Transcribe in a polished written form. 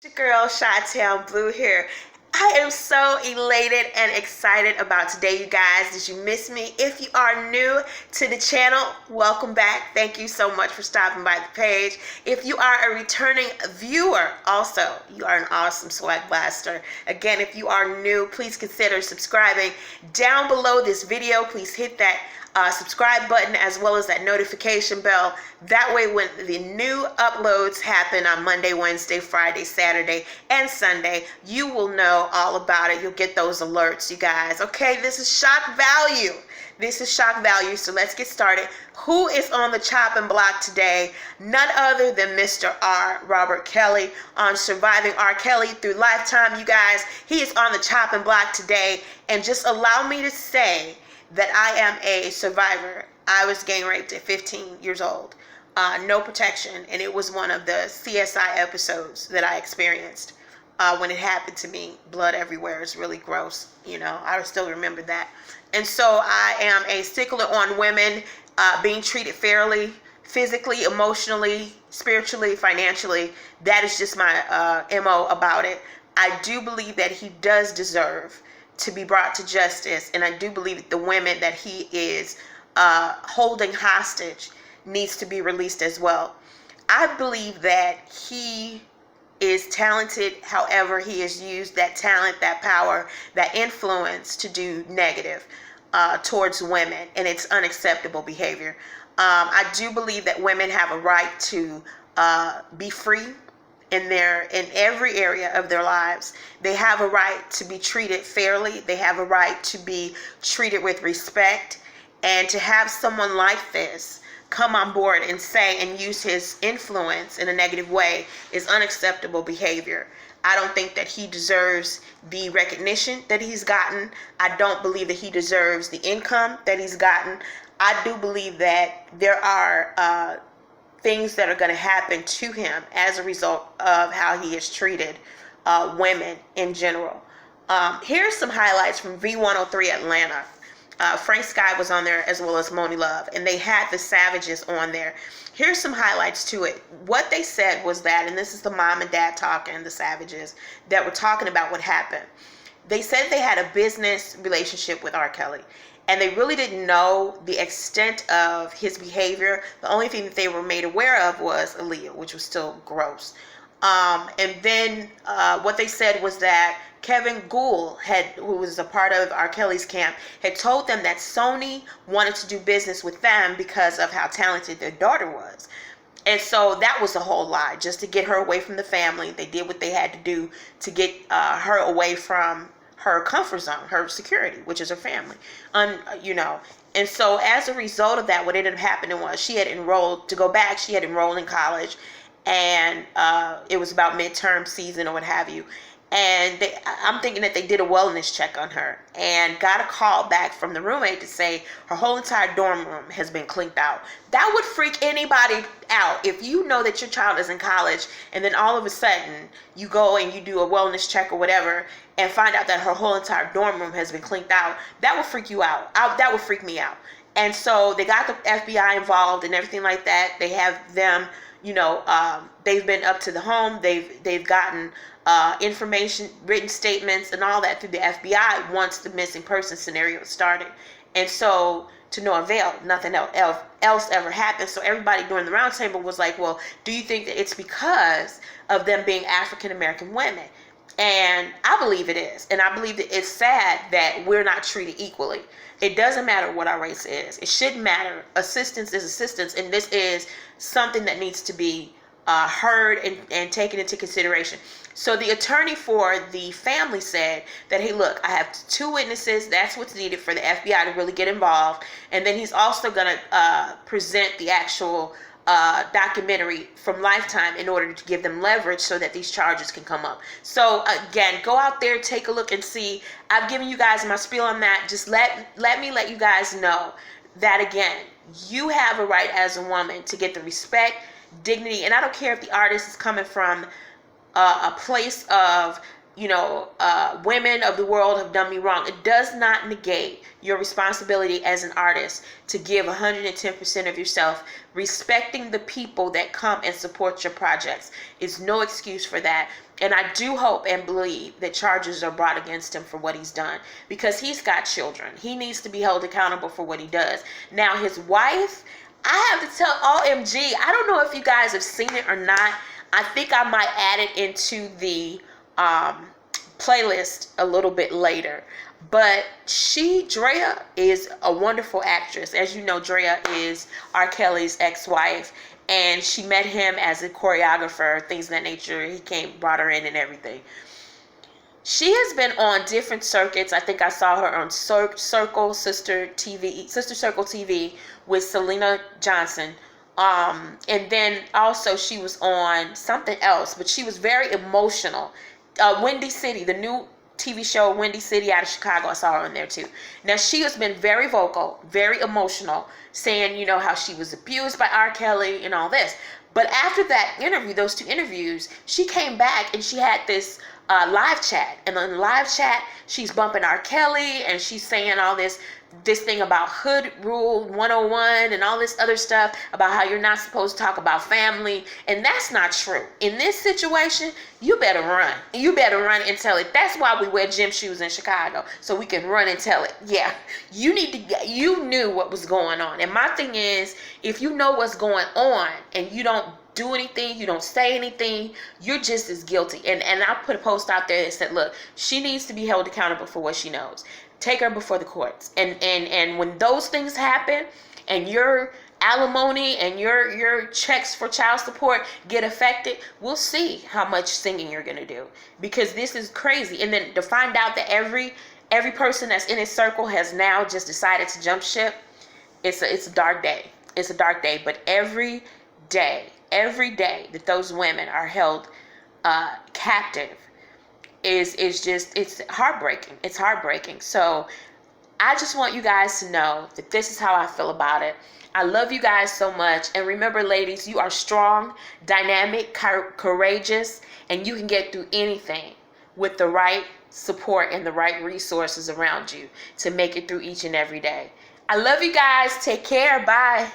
Your girl Chi-Town Blue here. I am so elated and excited about today, you guys. Did you miss me? If you are new to the channel, welcome back. Thank you so much for stopping by the page. If you are a returning viewer, also, you are an awesome swag blaster. Again, if you are new, please consider subscribing. Down below this video, please hit that subscribe button as well as that notification bell. That way when the new uploads happen on Monday, Wednesday, Friday, Saturday, and Sunday, you will know all about it. You'll get those alerts, you guys. Okay, this is Shock Value. This is Shock Value, so let's get started. Who is on the chopping block today? None other than Mr. Robert Kelly on Surviving R. Kelly through Lifetime, you guys. He is on the chopping block today, and just allow me to say that I am a survivor. I was gang raped at 15 years old. No protection, and it was one of the CSI episodes that I experienced when it happened to me. Blood everywhere. It's really gross. You know, I still remember that. And so I am a stickler on women being treated fairly, physically, emotionally, spiritually, financially. That is just my MO about it. I do believe that he does deserve to be brought to justice, and I do believe that the women that he is holding hostage needs to be released as well. I believe that he is talented. However, he has used that talent, that power, that influence to do negative towards women, and it's unacceptable behavior. I do believe that women have a right to be free in every area of their lives. They have a right to be treated fairly. They have a right to be treated with respect, and to have someone like this come on board and say and use his influence in a negative way is unacceptable behavior. I don't think that he deserves the recognition that he's gotten. I don't believe that he deserves the income that he's gotten. I do believe that there are things that are going to happen to him as a result of how he has treated women in general. Here's some highlights from V103 Atlanta. Frank Sky was on there as well as Moni Love, and they had the Savages on there. Here's some highlights to it. What they said was that, and this is the mom and dad talking, the Savages, that were talking about what happened. They said they had a business relationship with R. Kelly, and they really didn't know the extent of his behavior. The only thing that they were made aware of was Aaliyah, which was still gross. And then what they said was that Kevin Gould, who was a part of R. Kelly's camp, had told them that Sony wanted to do business with them because of how talented their daughter was. And so that was a whole lie, just to get her away from the family. They did what they had to do to get her away from her comfort zone, her security, which is her family. And so as a result of that, what ended up happening was she had enrolled in college, and it was about midterm season or what have you. And I'm thinking that they did a wellness check on her and got a call back from the roommate to say her whole entire dorm room has been cleaned out. That would freak anybody out. If you know that your child is in college and then all of a sudden you go and you do a wellness check or whatever and find out that her whole entire dorm room has been cleaned out, that would freak you out. That would freak me out. And so they got the FBI involved and everything like that. They have them, they've been up to the home. They've gotten information, written statements, and all that through the FBI once the missing person scenario started. And so, to no avail, nothing else ever happened. So everybody during the roundtable was like, well, do you think that it's because of them being African American women? And I believe it is. And I believe that it's sad that we're not treated equally. It doesn't matter what our race is. It shouldn't matter. Assistance is assistance, and this is something that needs to be heard and taken into consideration. So the attorney for the family said that, hey, look, I have 2 witnesses. That's what's needed for the FBI to really get involved. And then he's also going to present the actual documentary from Lifetime in order to give them leverage so that these charges can come up. So again, go out there, take a look and see. I've given you guys my spiel on that. Just let me let you guys know that, again, you have a right as a woman to get the respect, dignity, and I don't care if the artist is coming from a place of women of the world have done me wrong. It does not negate your responsibility as an artist to give 110% of yourself. Respecting the people that come and support your projects is no excuse for that. And I do hope and believe that charges are brought against him for what he's done, because he's got children. He needs to be held accountable for what he does. Now, his wife, I have to tell, OMG, I don't know if you guys have seen it or not. I think I might add it into the playlist a little bit later. But Drea is a wonderful actress. As you know, Drea is R. Kelly's ex-wife, and she met him as a choreographer, things of that nature. He brought her in and everything. She has been on different circuits. I think I saw her on Sister Circle TV with Selena Johnson. And then also she was on something else, but she was very emotional. Windy City, the new TV show Windy City out of Chicago, I saw her on there too. Now, she has been very vocal, very emotional, saying, how she was abused by R. Kelly and all this. But after that interview, those two interviews, she came back and she had this live chat. And on the live chat, she's bumping R. Kelly and she's saying all this thing about Hood Rule 101 and all this other stuff about how you're not supposed to talk about family. And that's not true. In this situation, you better run. You better run and tell it. That's why we wear gym shoes in Chicago, so we can run and tell it. Yeah, you knew what was going on. And my thing is, if you know what's going on and you don't do anything, you don't say anything, you're just as guilty. And I put a post out there that said, look, she needs to be held accountable for what she knows. Take her before the courts. And when those things happen and your alimony and your checks for child support get affected, we'll see how much singing you're going to do, because this is crazy. And then to find out that every person that's in his circle has now just decided to jump ship, it's a dark day. It's a dark day. But every day that those women are held captive is just, it's heartbreaking. It's heartbreaking. So I just want you guys to know that this is how I feel about it. I love you guys so much. And remember, ladies, you are strong, dynamic, courageous, and you can get through anything with the right support and the right resources around you to make it through each and every day. I love you guys. Take care. Bye.